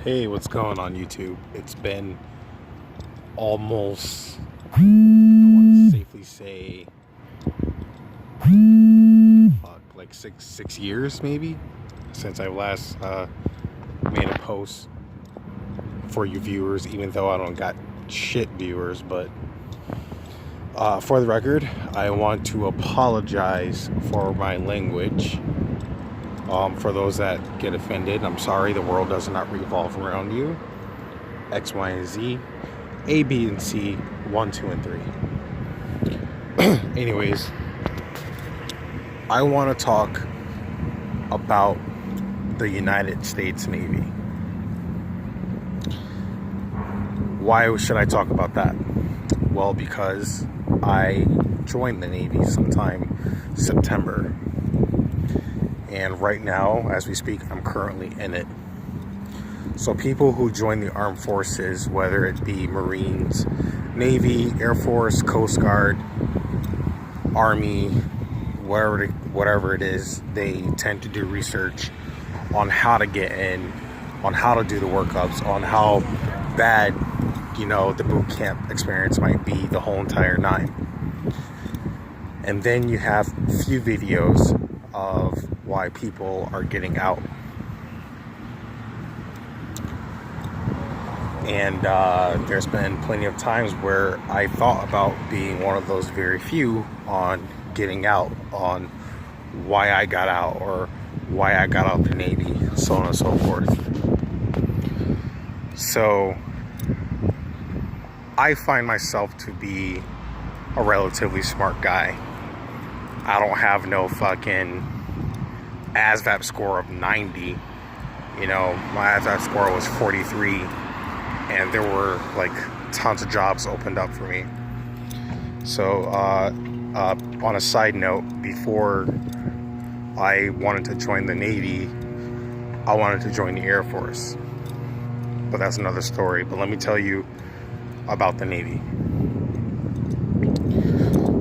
Hey, what's going on YouTube? It's been almost, I want to safely say, like six years maybe, since I last made a post for you viewers, even though I don't got shit viewers. But for the record, I want to apologize for my language. For those that get offended, I'm sorry. The world does not revolve around you. X, Y, and Z, A, B, and C, 1, 2, and 3. Anyways, I want to talk about the United States Navy. Why should I talk about that? Well, because I joined the Navy sometime September. And right now, as we speak, I'm currently in it. So people who join the armed forces, whether it be Marines, Navy, Air Force, Coast Guard, Army, whatever it is, they tend to do research on how to get in, on how to do the workups, on how bad, the boot camp experience might be, the whole entire nine. And then you have a few videos of why people are getting out. And there's been plenty of times where I thought about being one of those very few on getting out, on why I got out or why I got out the Navy, so on and so forth. So I find myself to be a relatively smart guy. I don't have no fucking ASVAB score of 90. My ASVAB score was 43, and there were like tons of jobs opened up for me. So on a side note, before I wanted to join the Navy, I wanted to join the Air Force, but that's another story. But let me tell you about the Navy.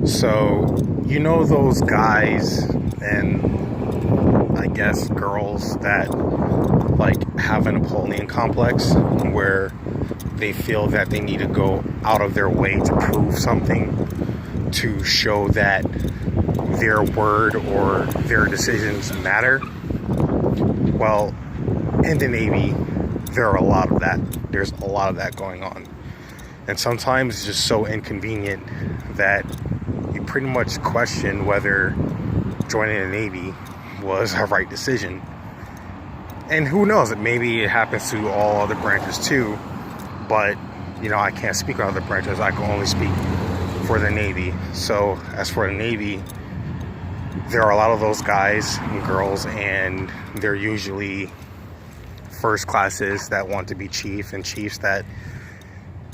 So those guys and I guess girls that like have a Napoleon complex, where they feel that they need to go out of their way to prove something, to show that their word or their decisions matter. Well, in the Navy, there are a lot of that. There's a lot of that going on. And sometimes it's just so inconvenient that you pretty much question whether joining the Navy was a right decision. And who knows, maybe it happens to all other branches too, but I can't speak on other branches. I can only speak for the Navy. So as for the Navy, there are a lot of those guys and girls, and they're usually first classes that want to be chief, and chiefs that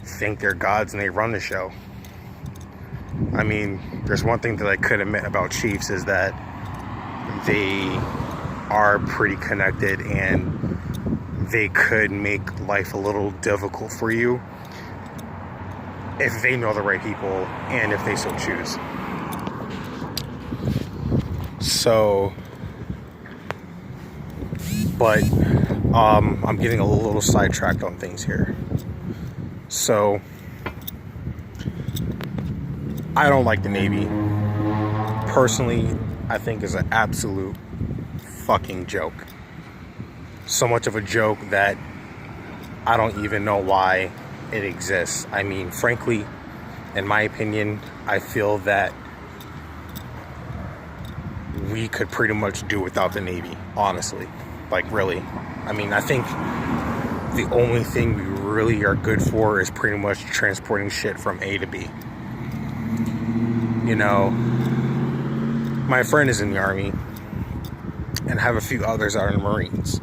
think they're gods and they run the show. I mean, there's one thing that I could admit about chiefs is that they are pretty connected, and they could make life a little difficult for you if they know the right people and if they so choose. So, but I'm getting a little sidetracked on things here. So, I don't like the Navy. Personally, I think it's an absolute fucking joke. So much of a joke that I don't even know why it exists. I mean, frankly, in my opinion, I feel that we could pretty much do without the Navy, honestly. Like, really. I mean, I think the only thing we really are good for is pretty much transporting shit from A to B. My friend is in the Army, and have a few others that are in the Marines.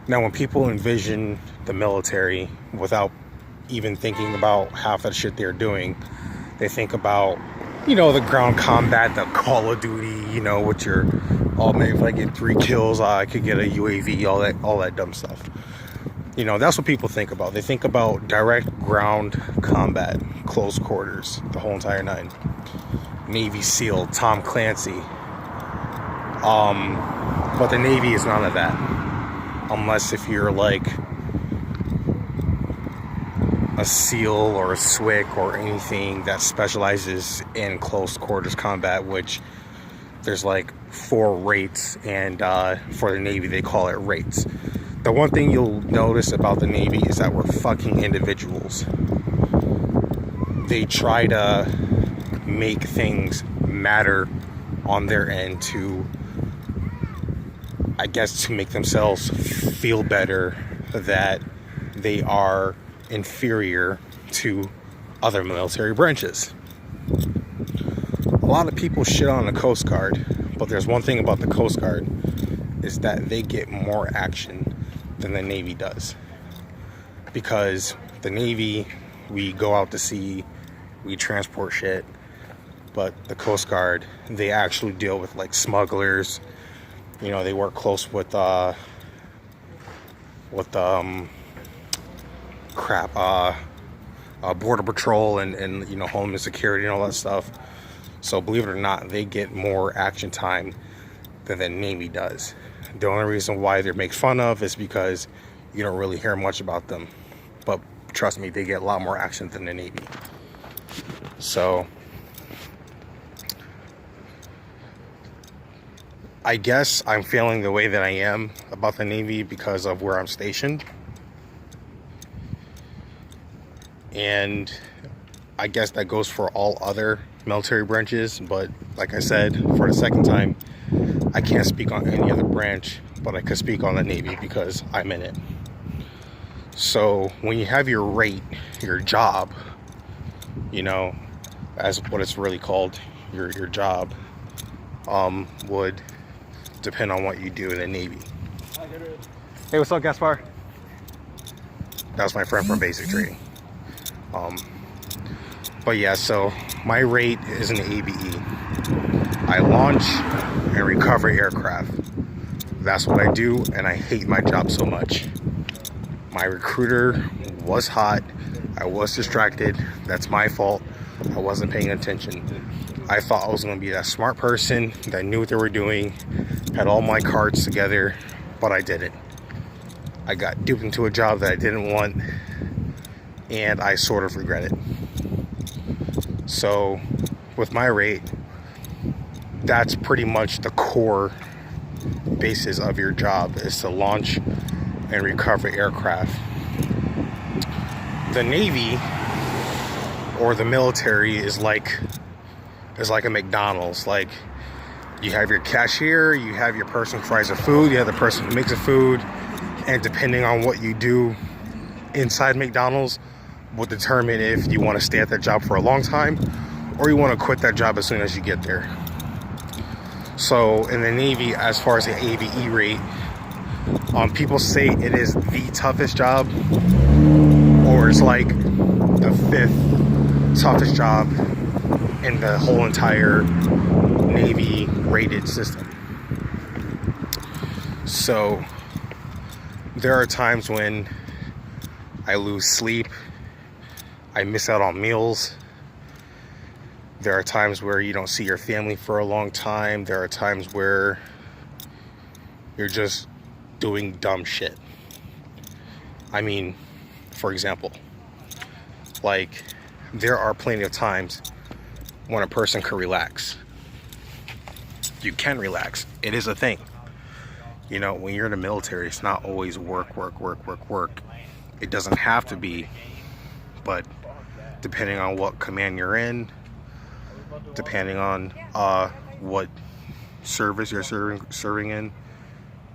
Now, when people envision the military without even thinking about half of the shit they're doing, they think about, the ground combat, the Call of Duty, with your, man, if I get 3 kills, I could get a UAV, all that dumb stuff. That's what people think about. They think about direct ground combat, close quarters, the whole entire nine. Navy SEAL, Tom Clancy. But the Navy is none of that. Unless if you're like a SEAL or a SWIC or anything that specializes in close quarters combat, which there's like 4 rates, and for the Navy they call it rates. The one thing you'll notice about the Navy is that we're fucking individuals. They try to make things matter on their end to, I guess, to make themselves feel better that they are inferior to other military branches. A lot of people shit on the Coast Guard, but there's one thing about the Coast Guard is that they get more action than the Navy does. Because the Navy, we go out to sea, we transport shit, but the Coast Guard, they actually deal with like smugglers. You know, they work close with Border Patrol and you know, Homeland Security and all that stuff. So believe it or not, they get more action time than the Navy does. The only reason why they're made fun of is because you don't really hear much about them. But trust me, they get a lot more action than the Navy. So I guess I'm feeling the way that I am about the Navy because of where I'm stationed. And I guess that goes for all other military branches, but like I said, for the second time, I can't speak on any other branch, but I could speak on the Navy because I'm in it. So when you have your rate, your job, you know, as what it's really called, your job, would depend on what you do in the Navy. Hey, what's up, Gaspar? That's my friend from Basic Training. But yeah, so my rate is an ABE. I launch and recover aircraft. That's what I do, and I hate my job so much. My recruiter was hot. I was distracted. That's my fault. I wasn't paying attention. I thought I was going to be that smart person that knew what they were doing, had all my cards together, but I didn't. I got duped into a job that I didn't want, and I sort of regret it. So with my rate, that's pretty much the core basis of your job, is to launch and recover aircraft. The Navy or the military is like a McDonald's. Like, you have your cashier, you have your person who fries the food, you have the person who makes the food, and depending on what you do inside McDonald's will determine if you want to stay at that job for a long time or you want to quit that job as soon as you get there. So in the Navy, as far as the ABE rate, people say it is the toughest job, or it's like the 5th toughest job in the whole entire Navy rated system. So there are times when I lose sleep, I miss out on meals. There are times where you don't see your family for a long time. There are times where you're just doing dumb shit. I mean, for example, like, there are plenty of times when a person can relax. You can relax. It is a thing. You know, when you're in the military, it's not always work. It doesn't have to be, but depending on what command you're in, depending on what service you're serving in,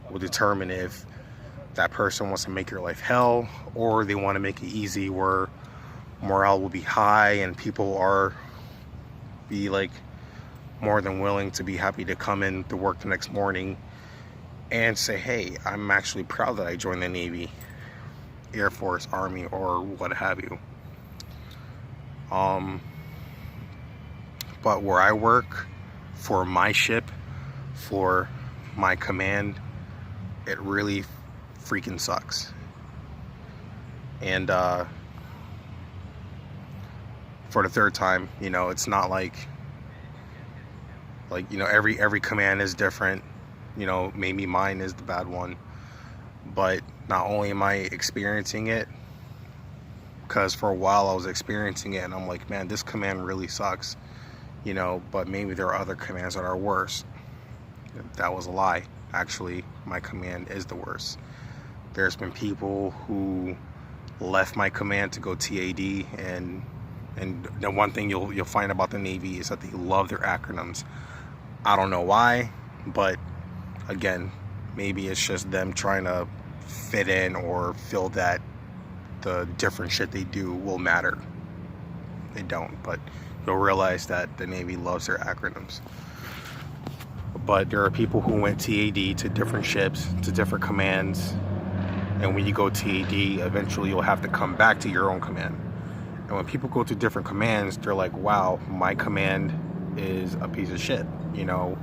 will determine if that person wants to make your life hell or they want to make it easy, where morale will be high and people be like more than willing to be happy to come in to work the next morning and say, hey, I'm actually proud that I joined the Navy, Air Force, Army, or what have you. But where I work, for my ship, for my command, it really freaking sucks. And for the 3rd time, you know, it's not like you know, every command is different. You know, maybe mine is the bad one, but not only am I experiencing it, because for a while I was experiencing it and I'm like, man, this command really sucks, you know, but maybe there are other commands that are worse. That was a lie. Actually, my command is the worst. There's been people who left my command to go TAD, and the one thing you'll find about the Navy is that they love their acronyms. I don't know why, but again, maybe it's just them trying to fit in or feel that the different shit they do will matter. They don't, but you'll realize that the Navy loves their acronyms. But there are people who went TAD to different ships, to different commands, and when you go TAD, eventually you'll have to come back to your own command. And when people go to different commands, they're like, wow, my command is a piece of shit. You know,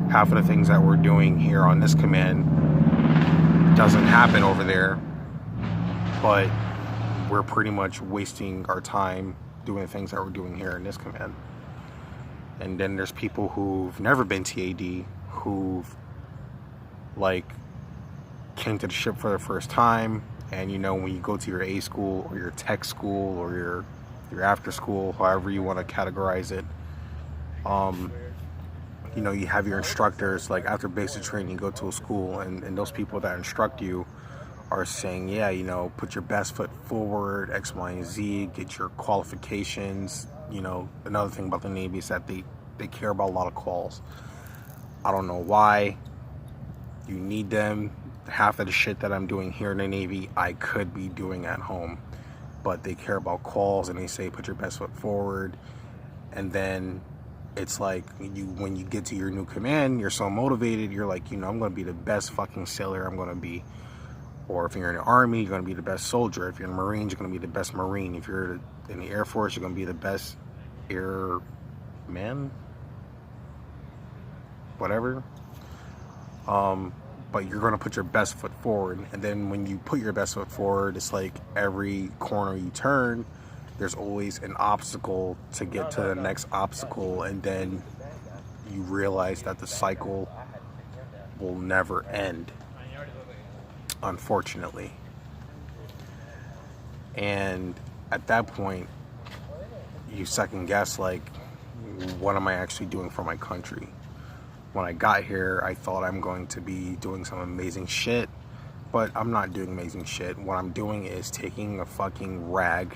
half of the things that we're doing here on this command doesn't happen over there, but we're pretty much wasting our time doing the things that we're doing here in this command. And then there's people who've never been TAD, who've like came to the ship for the first time, and you know, when you go to your A school or your tech school or your after school, however you want to categorize it, you know, you have your instructors. Like after basic training, you go to a school, and those people that instruct you are saying, yeah, you know, put your best foot forward, X, Y, and Z, get your qualifications. You know, another thing about the Navy is that they care about a lot of calls. I don't know why. You need them. Half of the shit that I'm doing here in the Navy, I could be doing at home. But they care about calls, and they say, put your best foot forward. And then it's like, when you get to your new command, you're so motivated. You're like, you know, I'm going to be the best fucking sailor I'm going to be. Or if you're in the Army, you're going to be the best soldier. If you're in the Marines, you're going to be the best Marine. If you're in the Air Force, you're going to be the best airman, whatever. But you're going to put your best foot forward. And then when you put your best foot forward, it's like every corner you turn, there's always an obstacle to get to the next obstacle. And then you realize that the cycle will never end, unfortunately. And at that point, you second guess, like, what am I actually doing for my country? When I got here, I thought I'm going to be doing some amazing shit, but I'm not doing amazing shit. What I'm doing is taking a fucking rag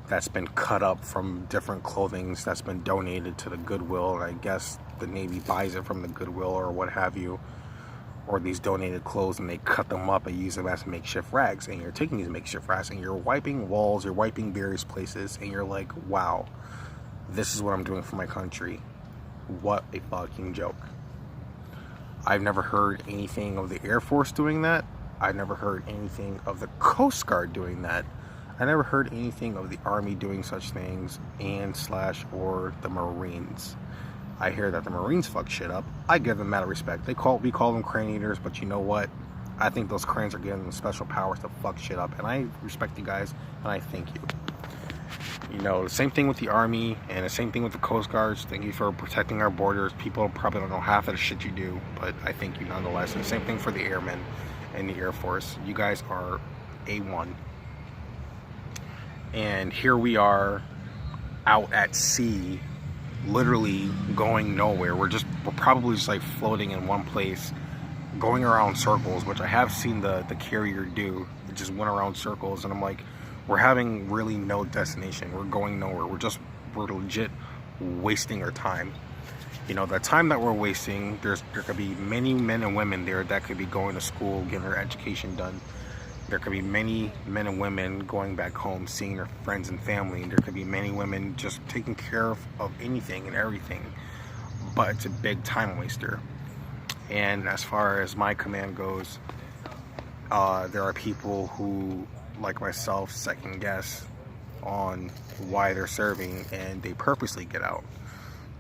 that's been cut up from different clothing that's been donated to the Goodwill, and I guess the Navy buys it from the Goodwill or what have you, or these donated clothes, and they cut them up and use them as makeshift rags. And you're taking these makeshift rags and you're wiping walls, you're wiping various places, and you're like, wow, this is what I'm doing for my country. What a fucking joke. I've never heard anything of the Air Force doing that. I've never heard anything of the Coast Guard doing that. I never heard anything of the Army doing such things, or the Marines. I hear that the Marines fuck shit up. I give them mad respect. We call them crane eaters, but you know what? I think those cranes are giving them special powers to fuck shit up, and I respect you guys, and I thank you. You know, the same thing with the Army, and the same thing with the Coast Guards. Thank you for protecting our borders. People probably don't know half of the shit you do, but I thank you nonetheless. And the same thing for the Airmen and the Air Force. You guys are A1. And here we are out at sea, literally going nowhere. We're probably just like floating in one place, going around circles, which I have seen the carrier do. It just went around circles, and I'm like, we're having really no destination. We're going nowhere. We're legit wasting our time. You know, the time that we're wasting, there could be many men and women there that could be going to school, getting their education done. There could be many men and women going back home, seeing their friends and family. And there could be many women just taking care of anything and everything. But it's a big time waster. And as far as my command goes, there are people who, like myself, second guess on why they're serving, and they purposely get out.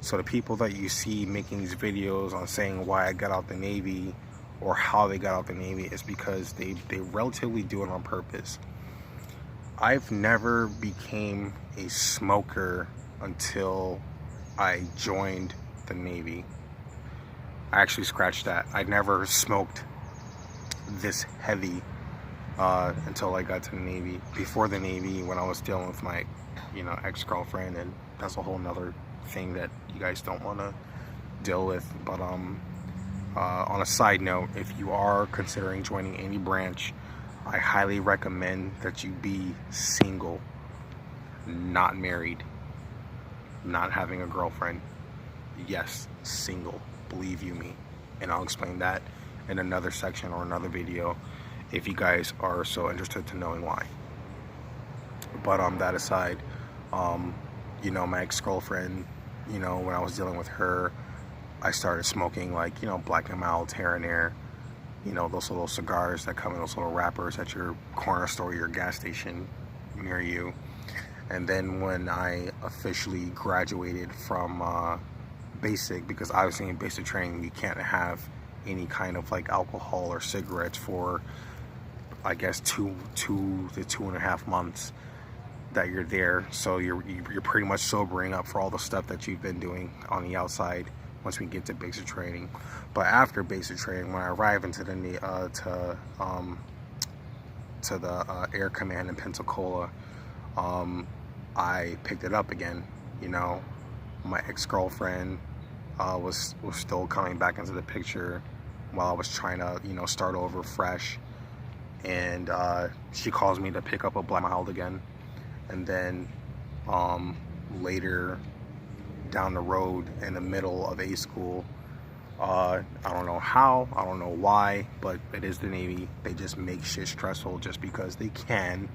So the people that you see making these videos on saying why I got out the Navy or how they got out the Navy is because they relatively do it on purpose. I've never became a smoker until I joined the Navy. I actually scratched that. I never smoked this heavy until I got to the Navy. Before the Navy, when I was dealing with my, ex-girlfriend, and that's a whole nother thing that you guys don't want to deal with. But on a side note, if you are considering joining any branch, I highly recommend that you be single, not married, not having a girlfriend. Yes, single, believe you me. And I'll explain that in another section or another video if you guys are so interested to knowing why. But that aside, my ex-girlfriend, when I was dealing with her, I started smoking like, Black and Mild, Terran, those little cigars that come in those little wrappers at your corner store, your gas station near you. And then when I officially graduated from basic, because obviously in basic training you can't have any kind of like alcohol or cigarettes for, I guess, two to 2.5 months that you're there. So you're pretty much sobering up for all the stuff that you've been doing on the outside once we get to basic training. But after basic training, when I arrive into the Air Command in Pensacola, I picked it up again. My ex-girlfriend was still coming back into the picture while I was trying to start over fresh, and she calls me to pick up a Black Mild again. And then later down the road in the middle of A school, I don't know how, I don't know why, but it is the Navy. They just make shit stressful just because they can.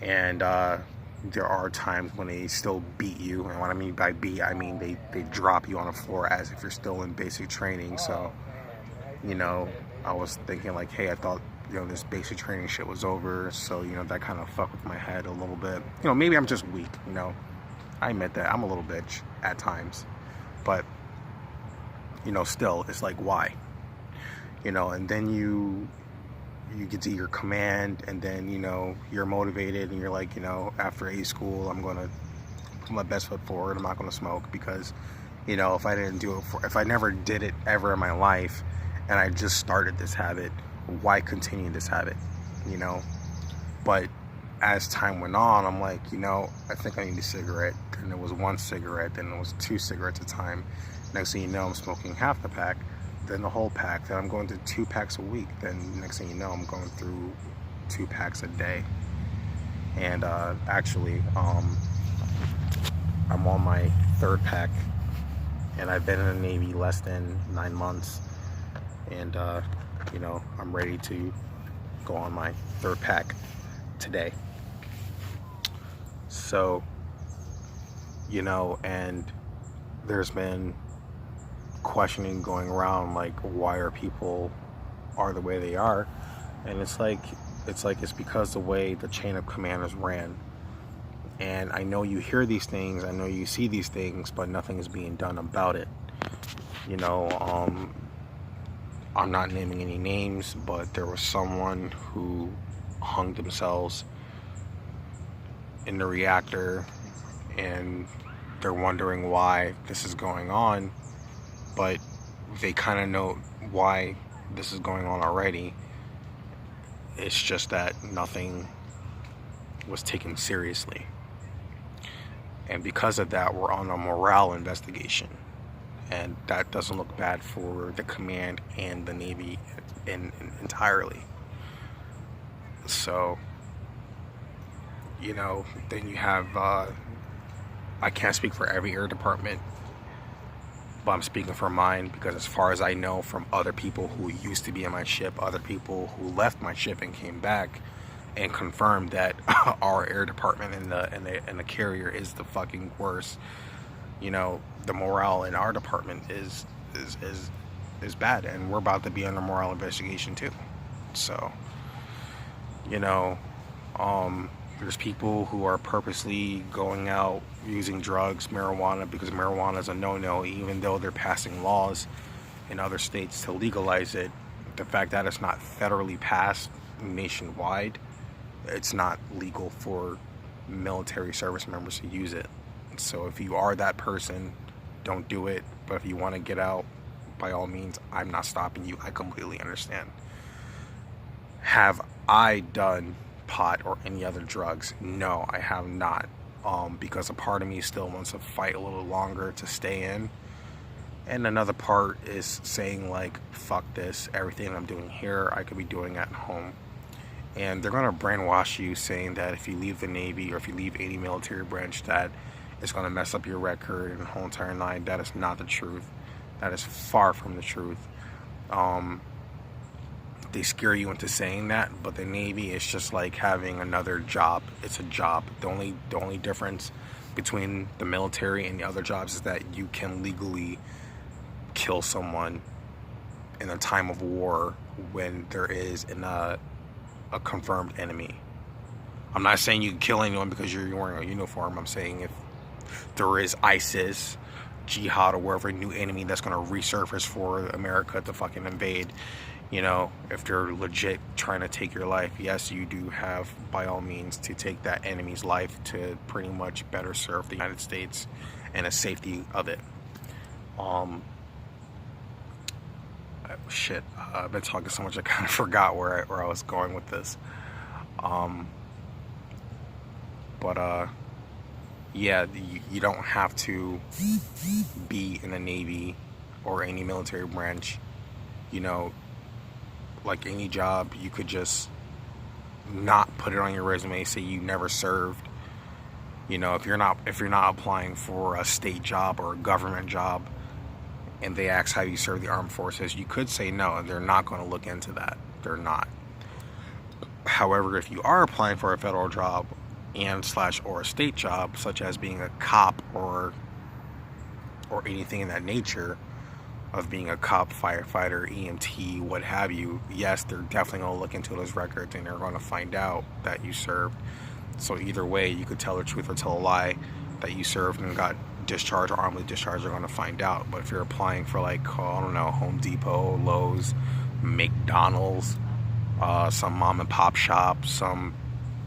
And there are times when they still beat you, and what I mean by beat, I mean they drop you on the floor as if you're still in basic training. So I was thinking like, hey, I thought this basic training shit was over. So that kind of fucked with my head a little bit. Maybe I'm just weak. I admit that I'm a little bitch at times, but still, it's like, why? And then you get to your command, and then you're motivated, and you're like, after A school, I'm gonna put my best foot forward. I'm not gonna smoke, because if I didn't do it if I never did it ever in my life, and I just started this habit, why continue this habit? But as time went on, I'm like, I think I need a cigarette. Then it was 1 cigarette, then it was 2 cigarettes a time. Next thing you know, I'm smoking half the pack, then the whole pack, then I'm going to 2 packs a week. Then next thing you know, I'm going through 2 packs a day. And actually, I'm on my 3rd pack, and I've been in the Navy less than 9 months. And I'm ready to go on my 3rd pack today. So, and there's been questioning going around, like, why are people are the way they are? And it's because the way the chain of command is ran. And I know you hear these things, I know you see these things, but nothing is being done about it. I'm not naming any names, but there was someone who hung themselves in the reactor, and they're wondering why this is going on, but they kind of know why this is going on already. It's just that nothing was taken seriously. And because of that, we're on a morale investigation. And that doesn't look bad for the command and the Navy entirely. So, then you have, I can't speak for every air department, but I'm speaking for mine, because as far as I know from other people who used to be in my ship, other people who left my ship and came back and confirmed that our air department and the carrier is the fucking worst. The morale in our department is bad, and we're about to be under morale investigation too. So, there's people who are purposely going out using drugs, marijuana, because marijuana is a no-no, even though they're passing laws in other states to legalize it. The fact that it's not federally passed nationwide, it's not legal for military service members to use it. So if you are that person, don't do it. But if you want to get out, by all means, I'm not stopping you. I completely understand. Have I done pot or any other drugs? No, I have not. Because a part of me still wants to fight a little longer to stay in. And another part is saying like, fuck this, everything I'm doing here, I could be doing at home. And they're gonna brainwash you saying that if you leave the Navy or if you leave any military branch that it's gonna mess up your record and the whole entire nine. That is not the truth. That is far from the truth. They scare you into saying that, but the Navy is just like having another job. It's a job. The only difference between the military and the other jobs is that you can legally kill someone in a time of war when there is a confirmed enemy. I'm not saying you can kill anyone because you're wearing a uniform. I'm saying if there is ISIS, jihad, or wherever new enemy that's going to resurface for America to fucking invade, you know, if they're legit trying to take your life, yes, you do have, by all means, to take that enemy's life to pretty much better serve the United States and the safety of it. Shit, I've been talking so much I kind of forgot where I was going with this. Yeah, you don't have to be in the Navy or any military branch. You know, like any job, you could just not put it on your resume, say you never served. You know, if you're not applying for a state job or a government job and they ask how you serve the armed forces, you could say no, and they're not going to look into that. They're not. However, if you are applying for a federal job or a state job, such as being a cop or anything in that nature, of being a cop, firefighter, EMT, what have you, yes, they're definitely going to look into those records and they're going to find out that you served. So either way, you could tell the truth or tell a lie that you served and got discharged or armly discharged. They're going to find out. But if you're applying for, like, I don't know, Home Depot, Lowe's, McDonald's, some mom and pop shop, some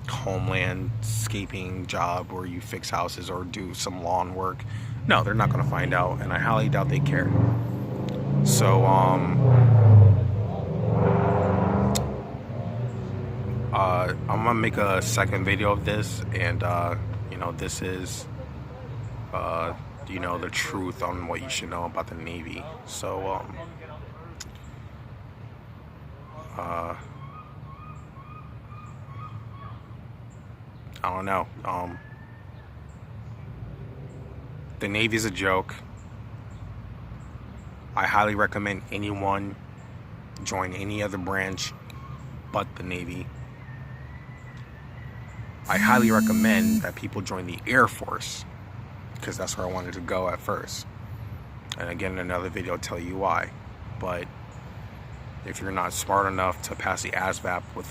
homeland scaping job where you fix houses or do some lawn work, no, they're not going to find out, and I highly doubt they care. So I'm gonna make a second video of this, and you know, this is you know, the truth on what you should know about the Navy. So I don't know. The Navy's a joke. I highly recommend anyone join any other branch but the Navy. I highly recommend that people join the Air Force, because that's where I wanted to go at first. And again, in another video, I'll tell you why. But if you're not smart enough to pass the ASVAB with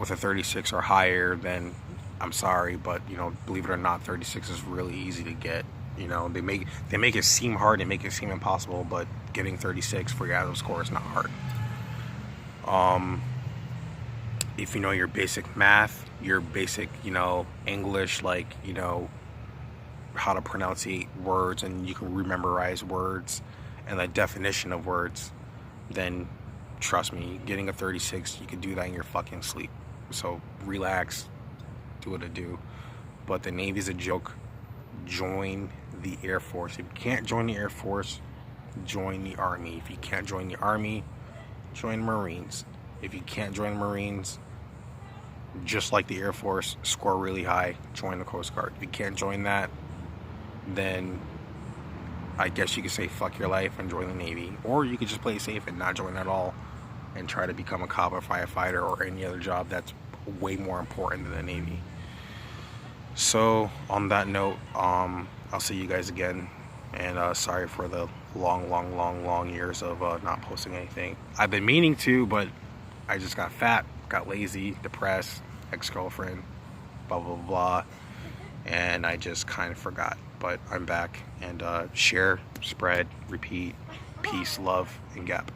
a 36 or higher, then I'm sorry, but you know, believe it or not, 36 is really easy to get. You know, they make it seem hard, they make it seem impossible, but getting 36 for your ASVAB score is not hard. If you know your basic math, your basic, you know, English, like, you know, how to pronounce words, and you can rememorize words and the definition of words, then trust me, getting a 36, you can do that in your fucking sleep. So relax, do what it do. But the Navy's a joke. Join the Air Force. If you can't join the Air Force, join the Army. If you can't join the Army, join Marines. If you can't join Marines, just like the Air Force, score really high, join the Coast Guard. If you can't join that, then I guess you could say fuck your life and join the Navy. Or you could just play safe and not join at all and try to become a cop or firefighter or any other job that's way more important than the Navy. So on that note, I'll see you guys again, and sorry for the long years of not posting anything. I've been meaning to, but I just got fat, got lazy, depressed, ex-girlfriend, blah blah blah, and I just kind of forgot. But I'm back, and share, spread, repeat, peace, love, and gap.